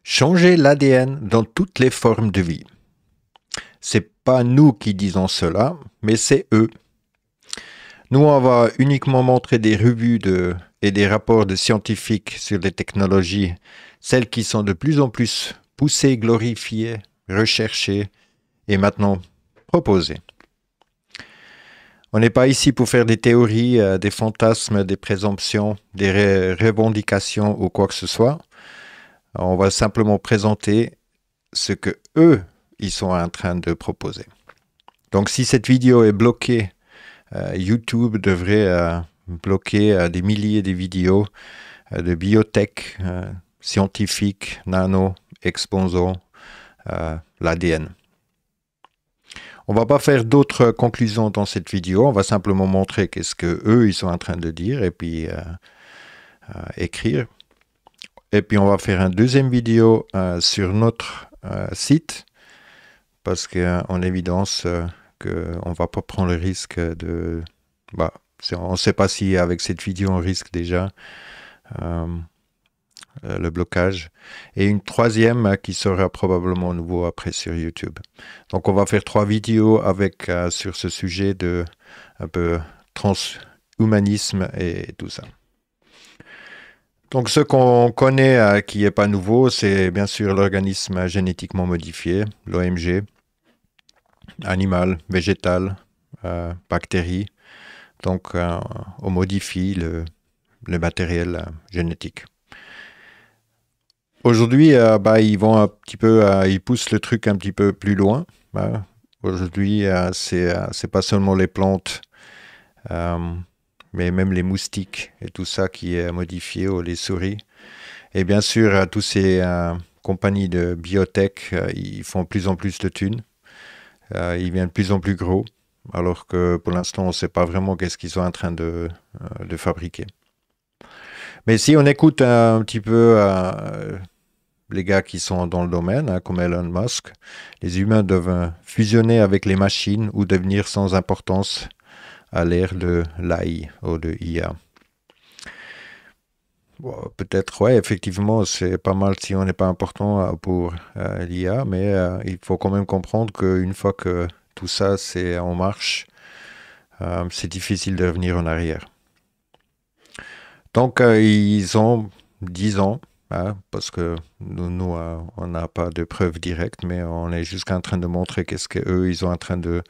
Changer l'ADN dans toutes les formes de vie. C'est pas nous qui disons cela, mais c'est eux. Nous, on va uniquement montrer des revues et des rapports de scientifiques sur les technologies, celles qui sont de plus en plus poussées, glorifiées, recherchées et maintenant proposées. On n'est pas ici pour faire des théories, des fantasmes, des présomptions, des revendications ou quoi que ce soit. On va simplement présenter ce que eux, ils sont en train de proposer. Donc si cette vidéo est bloquée, YouTube devrait bloquer des milliers de vidéos de biotech, scientifiques, nano, exposant l'ADN. On ne va pas faire d'autres conclusions dans cette vidéo, on va simplement montrer qu'est-ce que eux ils sont en train de dire et puis écrire. Et puis on va faire une deuxième vidéo sur notre site parce qu'en évidence qu'on ne va pas prendre le risque de... on ne sait pas si avec cette vidéo on risque déjà le blocage. Et une troisième qui sera probablement nouveau après sur YouTube. Donc on va faire 3 vidéos avec sur ce sujet de un peu transhumanisme et tout ça. Donc ce qu'on connaît qui n'est pas nouveau, c'est bien sûr l'organisme génétiquement modifié, l'OMG, animal, végétal, bactéries. Donc on modifie le matériel génétique. Aujourd'hui, ils vont un petit peu, ils poussent le truc un petit peu plus loin. Aujourd'hui, c'est pas seulement les plantes, mais même les moustiques et tout ça qui est modifié, ou les souris. Et bien sûr, tous ces compagnies de biotech, ils font de plus en plus de thunes. Ils viennent de plus en plus gros, alors que pour l'instant, on ne sait pas vraiment qu'est-ce qu'ils sont en train de fabriquer. Mais si on écoute un petit peu les gars qui sont dans le domaine, comme Elon Musk, les humains doivent fusionner avec les machines ou devenir sans importance à l'ère de l'AI ou de IA. Bon, peut-être, ouais, effectivement, c'est pas mal si on n'est pas important pour l'IA, mais il faut quand même comprendre qu'une fois que tout ça c'est en marche, c'est difficile de revenir en arrière. Donc, ils ont 10 ans, parce que nous on n'a pas de preuves directes, mais on est juste en train de montrer qu'est-ce qu'eux, ils sont en train de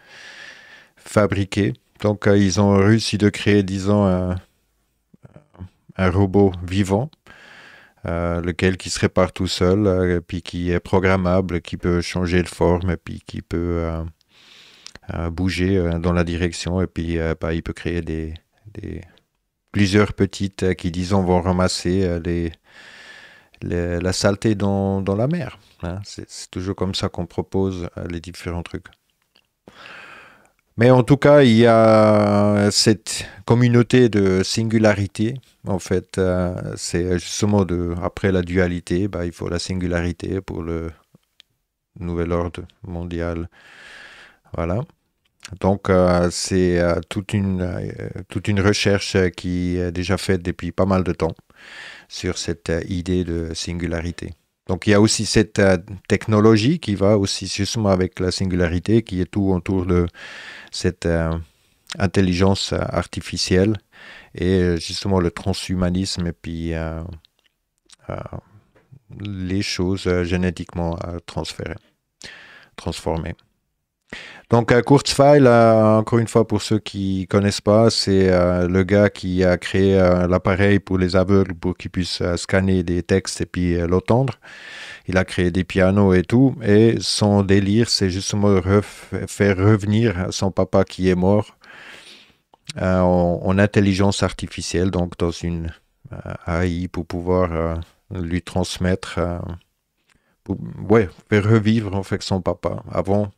fabriquer. Donc, ils ont réussi de créer, disons, un robot vivant, lequel qui se répare tout seul, puis qui est programmable, qui peut changer de forme, et puis qui peut bouger dans la direction, et puis il peut créer plusieurs petites qui, disons, vont ramasser la saleté dans la mer. C'est toujours comme ça qu'on propose les différents trucs. Mais en tout cas, il y a cette communauté de singularité. En fait, c'est justement après la dualité, il faut la singularité pour le nouvel ordre mondial. Voilà. Donc, c'est toute une recherche qui est déjà faite depuis pas mal de temps sur cette idée de singularité. Donc, il y a aussi cette technologie qui va aussi justement avec la singularité, qui est tout autour de cette intelligence artificielle et justement le transhumanisme et puis les choses génétiquement transformées. Donc Kurzweil, encore une fois pour ceux qui ne connaissent pas, c'est le gars qui a créé l'appareil pour les aveugles pour qu'ils puissent scanner des textes et puis l'entendre. Il a créé des pianos et tout, et son délire, c'est justement faire revenir son papa qui est mort en intelligence artificielle, donc dans une AI pour pouvoir lui transmettre, faire revivre en fait son papa avant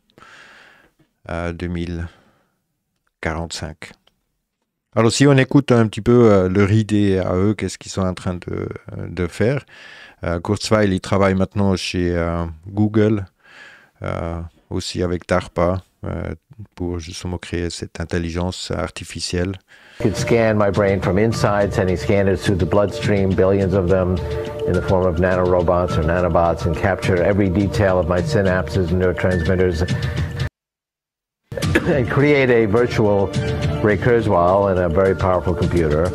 2045. Alors si on écoute un petit peu leur idée à eux, qu'est-ce qu'ils sont en train de faire, Kurzweil, il travaille maintenant chez Google, aussi avec DARPA, pour justement créer cette intelligence artificielle. I could scan my brain from inside, sending scanners through the bloodstream, billions of them in the form of nanorobots or nanobots, and capture every detail of my synapses and neurotransmitters and create a virtual Ray Kurzweil in a very powerful computer.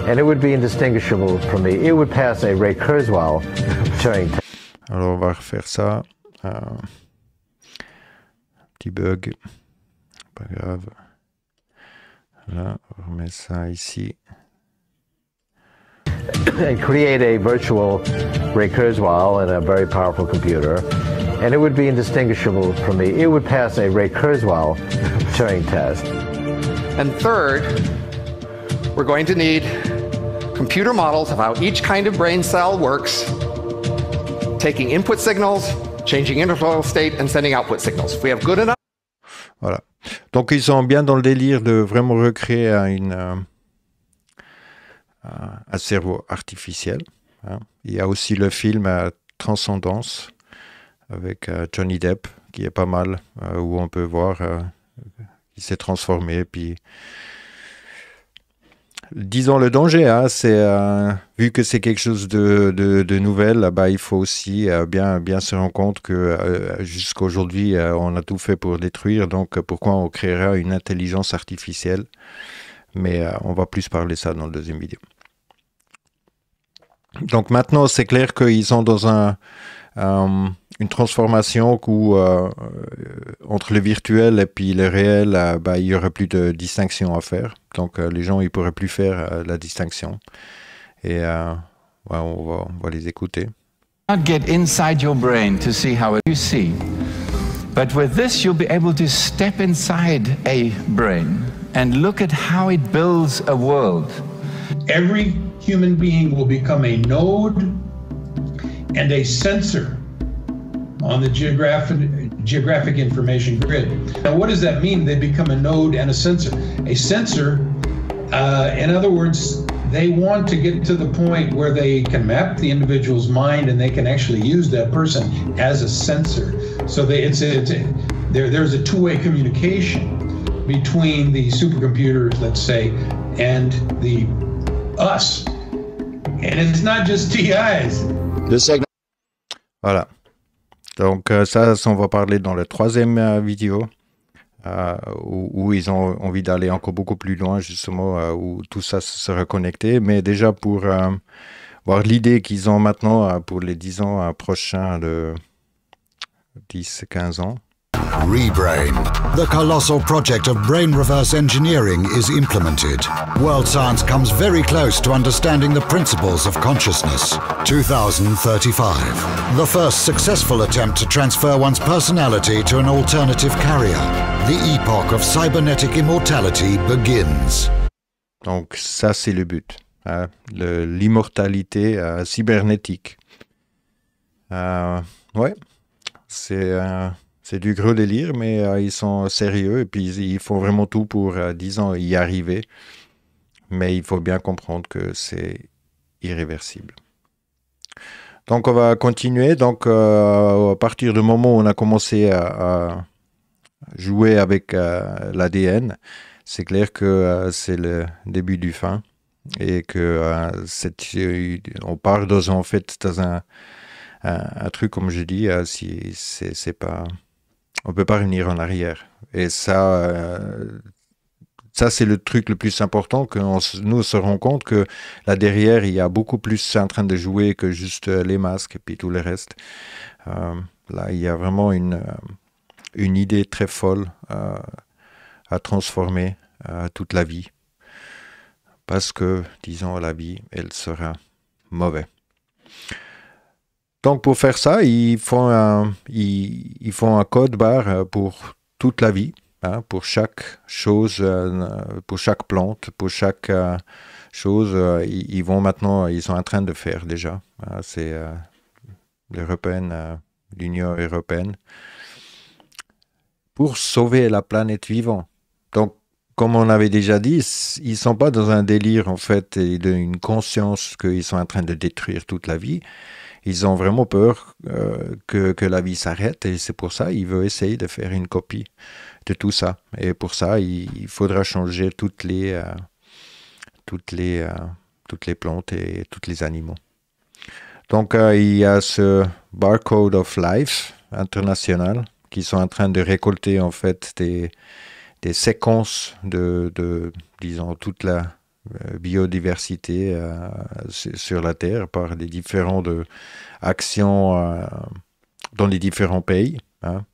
And it would be indistinguishable from me. It would pass a Ray Kurzweil Turing test. Alors on va refaire ça. Petit bug. Pas grave. Là, on remet ça ici. And create a virtual Ray Kurzweil in a very powerful computer. And it would be indistinguishable from me. It would pass a Ray Kurzweil Turing test. And third, we're going to need computer models of how each kind of brain cell works, taking input signals, changing interval state, and sending output signals. If we have good enough. Voilà. Donc ils sont bien dans le délire de vraiment recréer un cerveau artificiel. Hein. Il y a aussi le film Transcendance avec Johnny Depp qui est pas mal, où on peut voir qu'il s'est transformé. Puis, disons le danger, hein, c'est vu que c'est quelque chose de nouvel, bah, il faut aussi bien se rendre compte que jusqu'à aujourd'hui on a tout fait pour détruire. Donc pourquoi on créera une intelligence artificielle? Mais on va plus parler ça dans le deuxième vidéo. Donc maintenant c'est clair qu'ils sont dans une transformation où entre le virtuel et puis le réel, bah, il n'y aurait plus de distinction à faire. Donc les gens ils pourraient plus faire la distinction. Et ouais, on va les écouter. Not get inside your brain to see how you see. But with this you'll be able to step inside a brain and look at how it builds a world. Every human being will become a node and a sensor on the geographic information grid. Now, what does that mean? They become a node and a sensor. A sensor, in other words, they want to get to the point where they can map the individual's mind and they can actually use that person as a sensor. So there's a two-way communication between the supercomputers, let's say, and us. And it's not just TIs. Voilà. Donc ça, on va parler dans la troisième vidéo, où ils ont envie d'aller encore beaucoup plus loin, justement, où tout ça sera connecté. Mais déjà pour voir l'idée qu'ils ont maintenant pour les 10 ans prochains, de 10-15 ans. Rebrain, the colossal project of brain reverse engineering, is implemented. World science comes very close to understanding the principles of consciousness. 2035, the first successful attempt to transfer one's personality to an alternative carrier. The epoch of cybernetic immortality begins. Donc ça c'est le but, hein, l'immortalité cybernétique. Ouais, c'est du gros délire, mais ils sont sérieux et puis ils font vraiment tout pour, disons, y arriver. Mais il faut bien comprendre que c'est irréversible. Donc on va continuer. Donc à partir du moment où on a commencé à jouer avec l'ADN, c'est clair que c'est le début du fin et que on part en fait dans un truc, comme je dis, si c'est pas... On ne peut pas revenir en arrière. Et ça c'est le truc le plus important, que nous se rendons compte que là derrière, il y a beaucoup plus en train de jouer que juste les masques et puis tout le reste. Là, il y a vraiment une idée très folle à transformer toute la vie. Parce que, disons, la vie, elle sera mauvaise. Donc pour faire ça, ils font un code barre pour toute la vie, hein, pour chaque chose, pour chaque plante, pour chaque chose. Ils sont en train de faire déjà. C'est l'Union européenne, pour sauver la planète vivante. Donc, comme on avait déjà dit, ils ne sont pas dans un délire en fait, et d'une conscience qu'ils sont en train de détruire toute la vie. ils ont vraiment peur que la vie s'arrête et c'est pour ça qu'ils veulent essayer de faire une copie de tout ça. Et pour ça, il faudra changer toutes les plantes et tous les animaux. Donc, il y a ce Barcode of Life international qui sont en train de récolter en fait des séquences de disons, toute la biodiversité sur la Terre par des différentes actions dans les différents pays. Hein.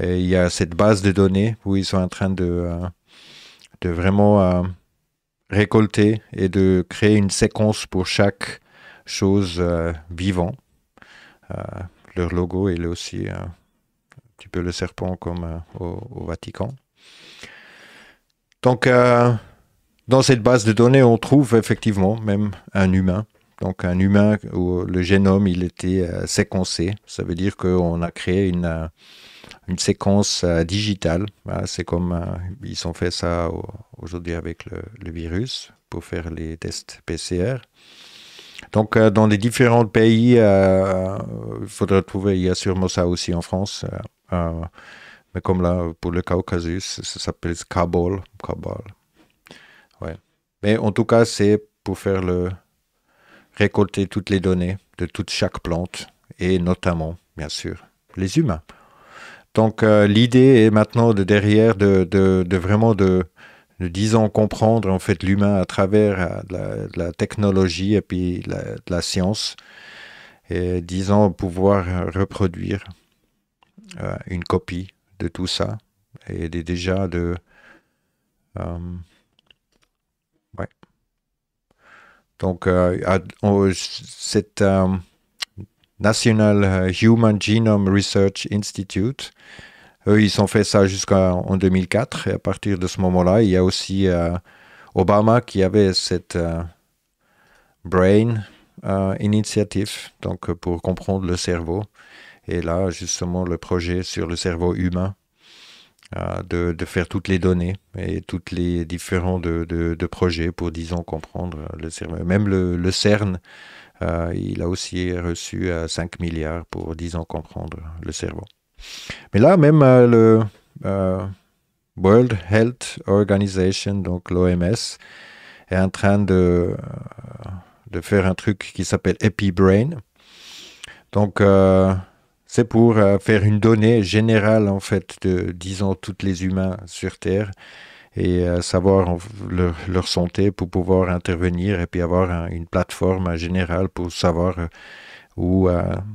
Et il y a cette base de données où ils sont en train de vraiment récolter et de créer une séquence pour chaque chose vivant. Leur logo est aussi un petit peu le serpent comme au Vatican. Donc, dans cette base de données, on trouve effectivement même un humain. Donc, un humain où le génome, il était séquencé. Ça veut dire qu'on a créé une séquence digitale. C'est comme ils ont fait ça aujourd'hui avec le virus pour faire les tests PCR. Donc, dans les différents pays, il faudra trouver, il y a sûrement ça aussi en France, mais comme là, pour le Caucasus, ça s'appelle Kabul. Ouais. Mais en tout cas, c'est pour faire récolter toutes les données de chaque plante, et notamment, bien sûr, les humains. Donc, l'idée est maintenant derrière de vraiment disons, comprendre en fait l'humain à travers de la technologie et puis de la science, et disons pouvoir reproduire une copie de tout ça, et déjà ouais. Donc, cette National Human Genome Research Institute, eux, ils ont fait ça jusqu'en 2004. Et à partir de ce moment-là, il y a aussi Obama qui avait cette Brain Initiative, donc pour comprendre le cerveau. Et là, justement, le projet sur le cerveau humain, de faire toutes les données et toutes les différents de projets pour, disons, comprendre le cerveau. Même le CERN, il a aussi reçu 5 milliards pour, disons, comprendre le cerveau. Mais là, même le World Health Organization, donc l'OMS, est en train de faire un truc qui s'appelle EpiBrain. Donc, c'est pour faire une donnée générale, en fait, de, disons, tous les humains sur Terre et savoir leur santé pour pouvoir intervenir et puis avoir une plateforme générale pour savoir où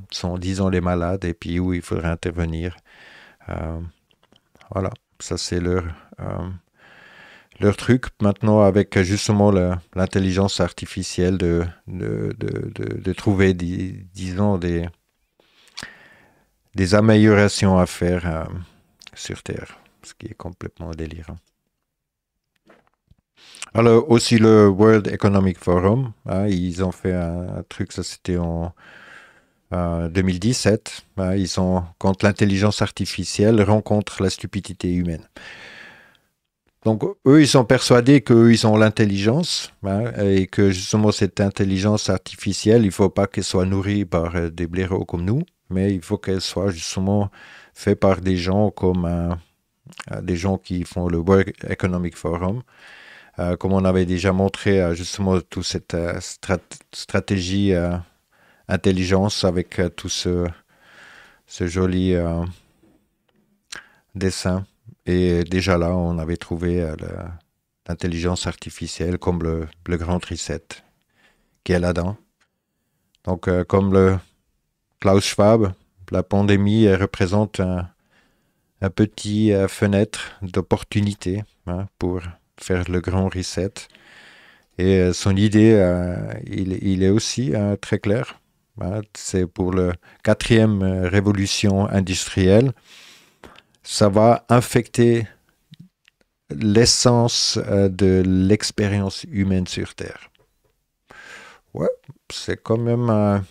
sont, disons, les malades et puis où il faudrait intervenir. Voilà, ça c'est leur truc. Maintenant, avec justement l'intelligence artificielle, de trouver, disons, des améliorations à faire sur Terre, ce qui est complètement délirant. Alors, aussi le World Economic Forum, ils ont fait un truc, ça c'était en 2017, ils sont contre l'intelligence artificielle rencontre la stupidité humaine. Donc, eux, ils sont persuadés qu'ils ont l'intelligence et que justement cette intelligence artificielle, il ne faut pas qu'elle soit nourrie par des blaireaux comme nous, mais il faut qu'elle soit justement faite par des gens comme des gens qui font le World Economic Forum. Comme on avait déjà montré justement toute cette stratégie intelligence avec tout ce joli dessin. Et déjà là, on avait trouvé l'intelligence artificielle comme le grand reset qui est là-dedans. Donc, comme le Klaus Schwab, la pandémie représente un petit fenêtre d'opportunité pour faire le grand reset. Et son idée, il est aussi très clair. C'est pour la 4e révolution industrielle. Ça va infecter l'essence de l'expérience humaine sur Terre. Ouais, c'est quand même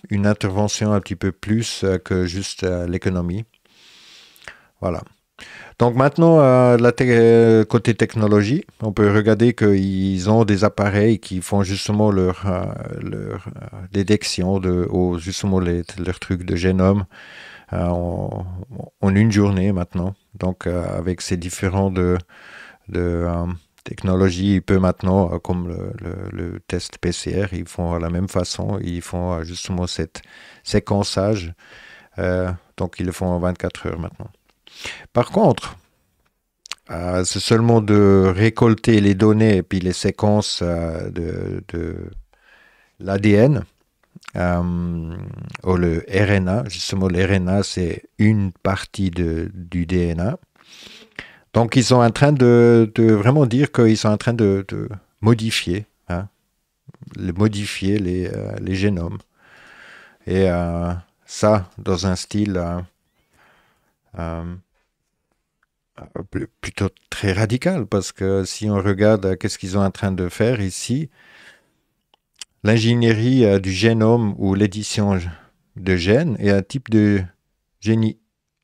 une intervention un petit peu plus que juste l'économie. Voilà. Donc maintenant, côté technologie, on peut regarder qu'ils ont des appareils qui font justement leur détection justement leur truc de génome en une journée maintenant. Donc avec ces différents technologies, ils peuvent maintenant, comme le test PCR, ils font à la même façon, ils font justement cet séquençage. Donc ils le font en 24 heures maintenant. Par contre, c'est seulement de récolter les données et puis les séquences de l'ADN ou le RNA. Justement, le RNA, c'est une partie du DNA. Donc, ils sont en train de vraiment dire qu'ils sont en train de modifier, modifier les génomes. Et ça, dans un style plutôt très radical, parce que si on regarde qu'est-ce qu'ils sont en train de faire ici, l'ingénierie du génome ou l'édition de gènes est un type de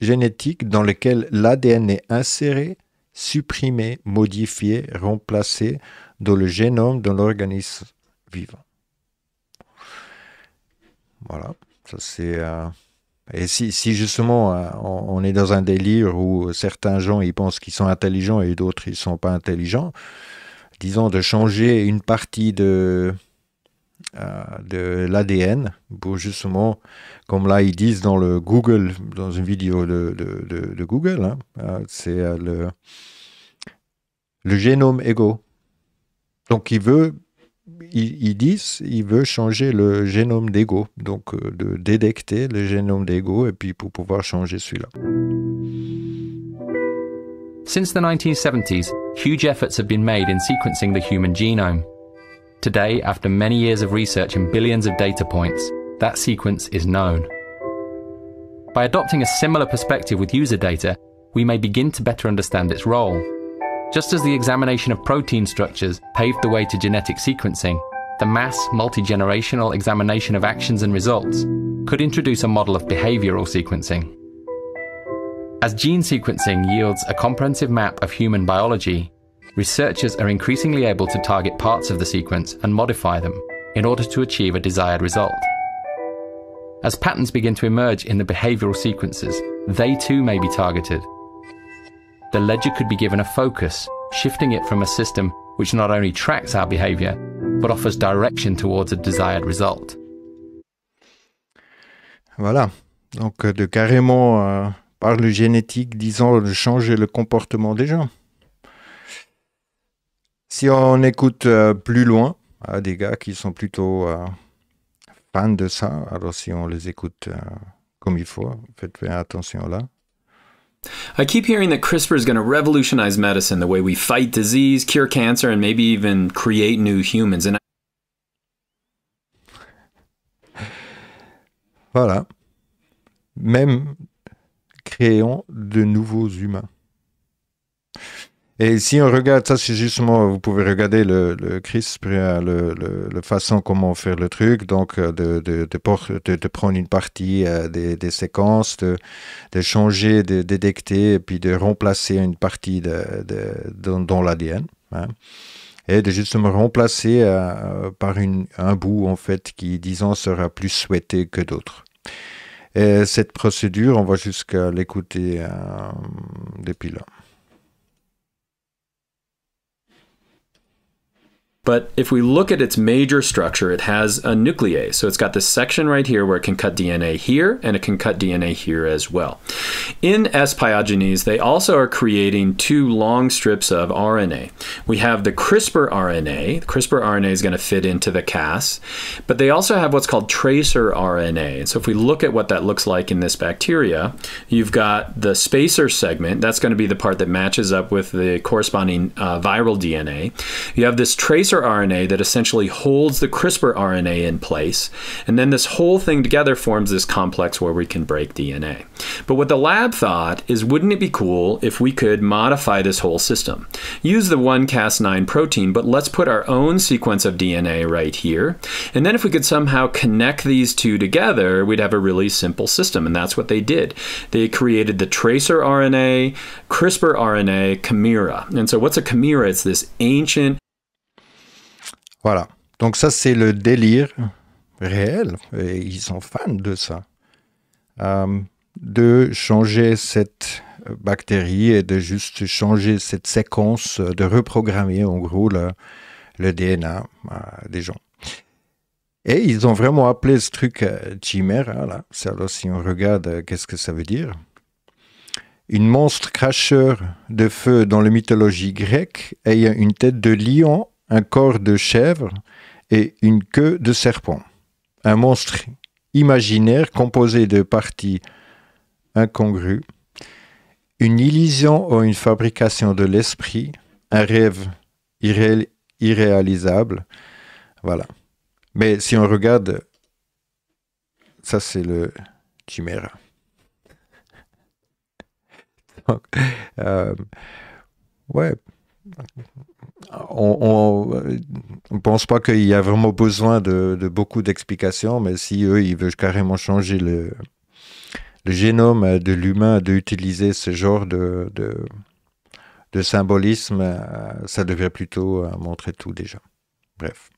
génétique dans lequel l'ADN est inséré, supprimé, modifié, remplacé dans le génome de l'organisme vivant. Voilà, ça c'est... Et si justement on est dans un délire où certains gens ils pensent qu'ils sont intelligents et d'autres ils ne sont pas intelligents, disons de changer une partie de l'ADN pour justement, comme là ils disent dans le Google, dans une vidéo de Google, c'est le génome ego. Donc ils disent il veut changer le génome d'ego, donc de détecter le génome d'ego et puis pour pouvoir changer celui-là. Since the 1970s, huge efforts have been made in sequencing the human genome. Today, after many years of research and billions of data points, that sequence is known. By adopting a similar perspective with user data, we may begin to better understand its role. Just as the examination of protein structures paved the way to genetic sequencing, the mass, multi-generational examination of actions and results could introduce a model of behavioral sequencing. As gene sequencing yields a comprehensive map of human biology, researchers are increasingly able to target parts of the sequence and modify them in order to achieve a desired result. As patterns begin to emerge in the behavioral sequences, they too may be targeted. The ledger could be given a focus, shifting it from a system which not only tracks our behavior, but offers direction towards a desired result. Voilà, donc de carrément, par le génétique, disons, de changer le comportement des gens. Si on écoute plus loin, des gars qui sont plutôt fans de ça, alors si on les écoute comme il faut, faites bien attention là. I keep hearing that CRISPR is going to revolutionize medicine, the way we fight disease, cure cancer, and maybe even create new humans. And voilà. Même créons de nouveaux humains. Et si on regarde ça, c'est justement, vous pouvez regarder le CRISPR, la façon comment faire le truc, donc de prendre une partie des séquences, de changer, de détecter, et puis de remplacer une partie dans l'ADN, et de justement remplacer par un bout, en fait, qui, disons, sera plus souhaité que d'autres. Et cette procédure, on va jusqu'à l'écouter depuis là. But if we look at its major structure, it has a nuclease. So it's got this section right here where it can cut DNA here, and it can cut DNA here as well. In S. pyogenes, they also are creating two long strips of RNA. We have the CRISPR RNA. The CRISPR RNA is going to fit into the Cas, but they also have what's called tracer RNA. And so if we look at what that looks like in this bacteria, you've got the spacer segment. That's going to be the part that matches up with the corresponding viral DNA. You have this tracer tracer RNA that essentially holds the CRISPR RNA in place. And then this whole thing together forms this complex where we can break DNA. But what the lab thought is, wouldn't it be cool if we could modify this whole system? Use the 1Cas9 protein, but let's put our own sequence of DNA right here. And then if we could somehow connect these two together, we'd have a really simple system. And that's what they did. They created the tracer RNA, CRISPR RNA, chimera. And so what's a chimera? It's this ancient... Voilà. Donc ça, c'est le délire réel. Et ils sont fans de ça. De changer cette bactérie et de juste changer cette séquence, de reprogrammer en gros le DNA des gens. Et ils ont vraiment appelé ce truc chimère. Là. Alors si on regarde, qu'est-ce que ça veut dire? Une monstre cracheur de feu dans la mythologie grecque ayant une tête de lion, un corps de chèvre et une queue de serpent. Un monstre imaginaire composé de parties incongrues, une illusion ou une fabrication de l'esprit, un rêve irréalisable. Voilà. Mais si on regarde, ça c'est le chimère. Donc, ouais. On ne pense pas qu'il y a vraiment besoin de beaucoup d'explications, mais si eux, ils veulent carrément changer le génome de l'humain, d'utiliser ce genre de symbolisme, ça devrait plutôt montrer tout déjà. Bref.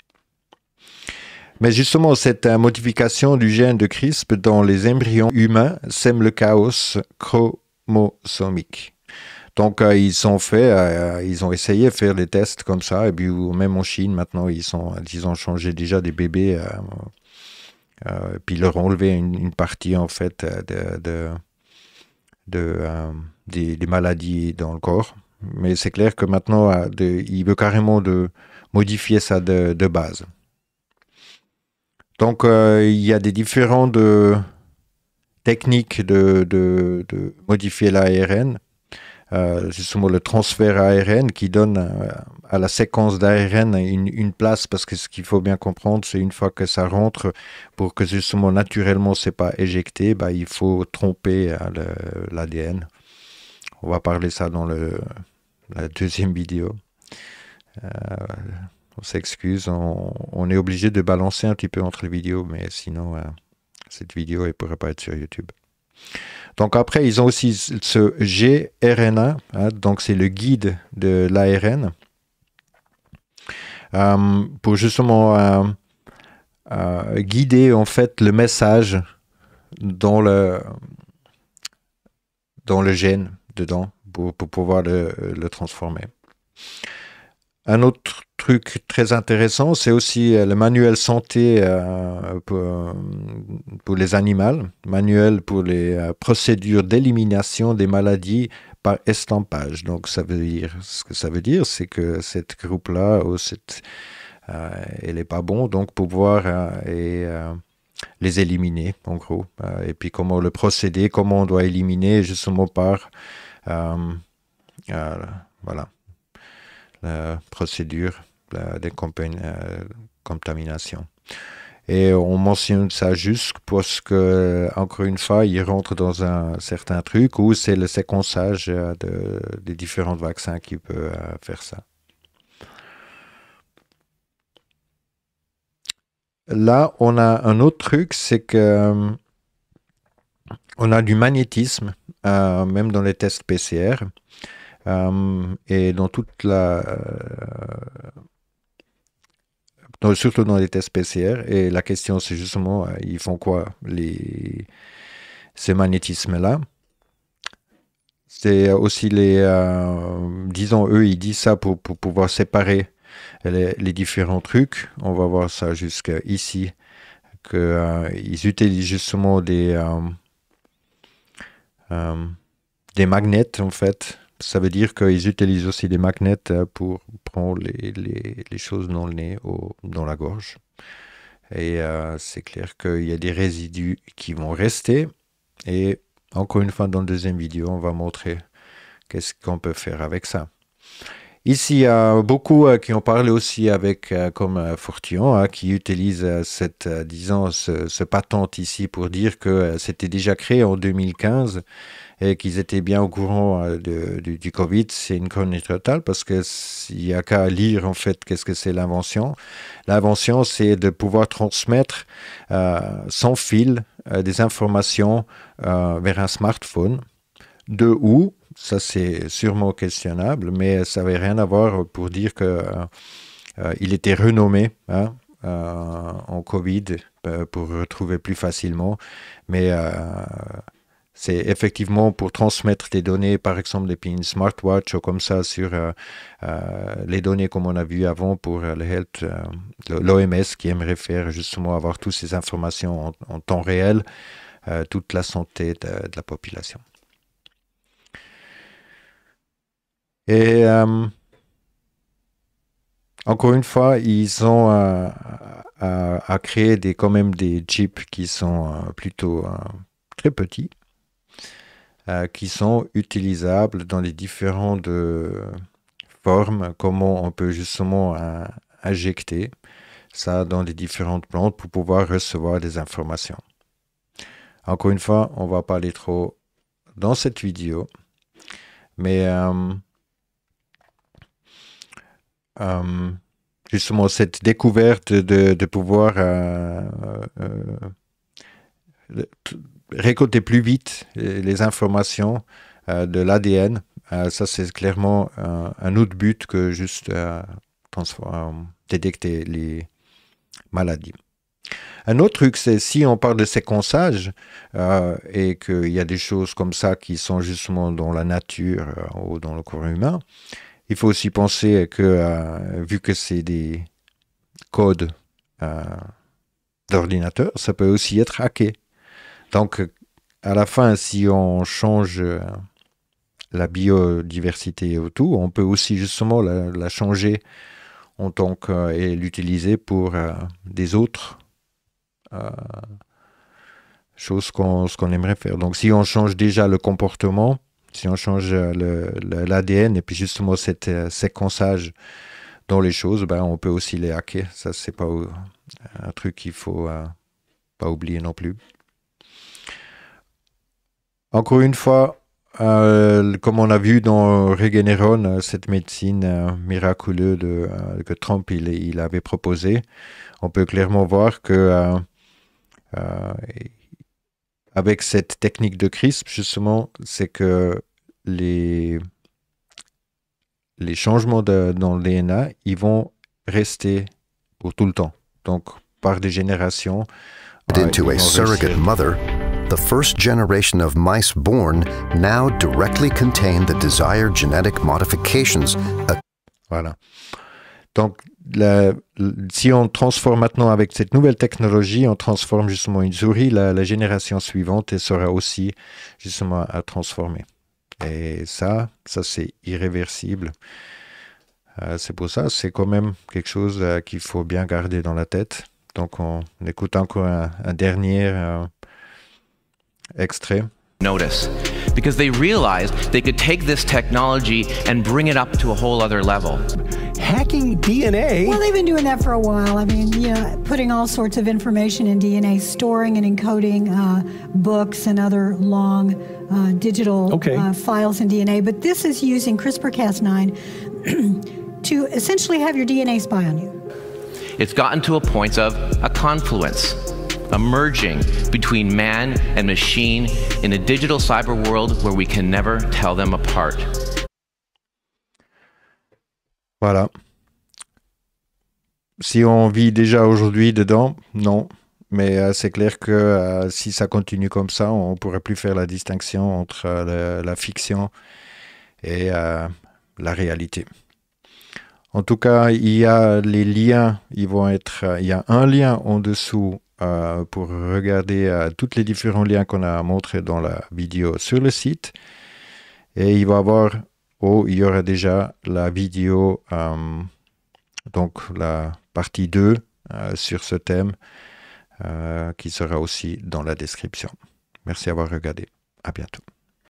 Mais justement, cette modification du gène de CRISPR dans les embryons humains sème le chaos chromosomique. Donc, ils ont essayé de faire des tests comme ça, et puis même en Chine, maintenant, ils ont changé déjà des bébés, puis ils leur ont enlevé une partie, en fait, des maladies dans le corps. Mais c'est clair que maintenant, il veut carrément modifier ça de base. Donc, il y a des différentes techniques de modifier l'ARN. Justement le transfert ARN qui donne à la séquence d'ARN une place, parce que ce qu'il faut bien comprendre, c'est une fois que ça rentre, pour que justement naturellement c'est pas éjecté, il faut tromper l'ADN. On va parler ça dans la deuxième vidéo. On s'excuse, on est obligé de balancer un petit peu entre les vidéos, mais sinon cette vidéo elle pourrait pas être sur YouTube. Donc après, ils ont aussi ce gRNA, donc c'est le guide de l'ARN, pour justement guider en fait le message dans le gène dedans, pour pouvoir le transformer. Un autre truc très intéressant, c'est aussi le manuel santé pour les animaux, manuel pour les procédures d'élimination des maladies par estampage. Donc, ce que ça veut dire, c'est que cette groupe-là, elle n'est pas bon, donc pouvoir les éliminer, en gros. Et puis, comment le procéder, comment on doit éliminer, justement par... voilà. La procédure de contamination. Et on mentionne ça juste parce que, encore une fois, il rentre dans un certain truc où c'est le séquençage des différents vaccins qui peut faire ça. Là, on a un autre truc, c'est que on a du magnétisme, même dans les tests PCR. Et dans surtout dans les tests PCR, et la question c'est justement, ils font quoi ces magnétismes-là? C'est aussi disons eux, ils disent ça pour pouvoir séparer les différents trucs. On va voir ça jusqu'ici, qu'ils utilisent justement des magnets en fait. Ça veut dire qu'ils utilisent aussi des magnets pour prendre les choses dans le nez ou dans la gorge. Et c'est clair qu'il y a des résidus qui vont rester. Et encore une fois, dans la deuxième vidéo, on va montrer qu'est-ce qu'on peut faire avec ça. Ici, il y a beaucoup qui ont parlé aussi avec, comme Fortion, qui utilise disons, ce patent ici pour dire que c'était déjà créé en 2015 et qu'ils étaient bien au courant du Covid. C'est une connerie totale parce qu'il n'y a qu'à lire en fait qu'est-ce que c'est l'invention. L'invention, c'est de pouvoir transmettre sans fil des informations vers un smartphone. De où? Ça, c'est sûrement questionnable, mais ça n'avait rien à voir pour dire qu'il était renommé en Covid pour retrouver plus facilement. Mais c'est effectivement pour transmettre des données, par exemple depuis une smartwatch ou comme ça, sur les données comme on a vu avant pour le Health, l'OMS qui aimerait faire justement avoir toutes ces informations en temps réel, toute la santé de la population. Et encore une fois, ils ont à créer quand même des chips qui sont plutôt très petits, qui sont utilisables dans les différentes formes, comment on peut justement injecter ça dans les différentes plantes pour pouvoir recevoir des informations. Encore une fois, on ne va pas aller trop dans cette vidéo, mais justement cette découverte de pouvoir récolter plus vite les informations de l'ADN, ça c'est clairement un autre but que juste détecter les maladies. Un autre truc, c'est si on parle de séquençage et qu'il y a des choses comme ça qui sont justement dans la nature ou dans le corps humain, il faut aussi penser que, vu que c'est des codes d'ordinateur, ça peut aussi être hacké. Donc, à la fin, si on change la biodiversité et tout, on peut aussi justement la changer en tant et l'utiliser pour des autres choses qu'on aimerait faire. Donc, si on change déjà le comportement, si on change l'ADN et puis justement cet séquençage dans les choses, ben, on peut aussi les hacker. Ça, c'est pas un truc qu'il faut pas oublier non plus. Encore une fois, comme on a vu dans Regeneron, cette médecine miraculeuse que Trump il avait proposée, on peut clairement voir que avec cette technique de CRISPR, justement, c'est que les changements dans le DNA, ils vont rester pour tout le temps. Donc, par des générations. Into a surrogate mother, the first generation of mice born now directly contain the desired genetic modifications. Voilà. Donc, si on transforme maintenant avec cette nouvelle technologie, on transforme justement une souris, la génération suivante, elle sera aussi justement à transformer. Et ça c'est irréversible. C'est pour ça, c'est quand même quelque chose qu'il faut bien garder dans la tête. Donc, on écoute encore un dernier extrait. Notice, because they realized they could take this technology and bring it up to a whole other level. Hacking DNA? Well, they've been doing that for a while. I mean, putting all sorts of information in DNA, storing and encoding books and other long digital files in DNA. But this is using CRISPR-Cas9 to essentially have your DNA spy on you. It's gotten to a point of a confluence, a merging between man and machine in a digital cyber world where we can never tell them apart. Voilà. Si on vit déjà aujourd'hui dedans, non. Mais c'est clair que si ça continue comme ça, on ne pourrait plus faire la distinction entre la fiction et la réalité. En tout cas, il y a les liens, il y a un lien en dessous pour regarder tous les différents liens qu'on a montrés dans la vidéo sur le site. Et il y aura déjà la vidéo, donc la partie 2 sur ce thème qui sera aussi dans la description. Merci d'avoir regardé. À bientôt.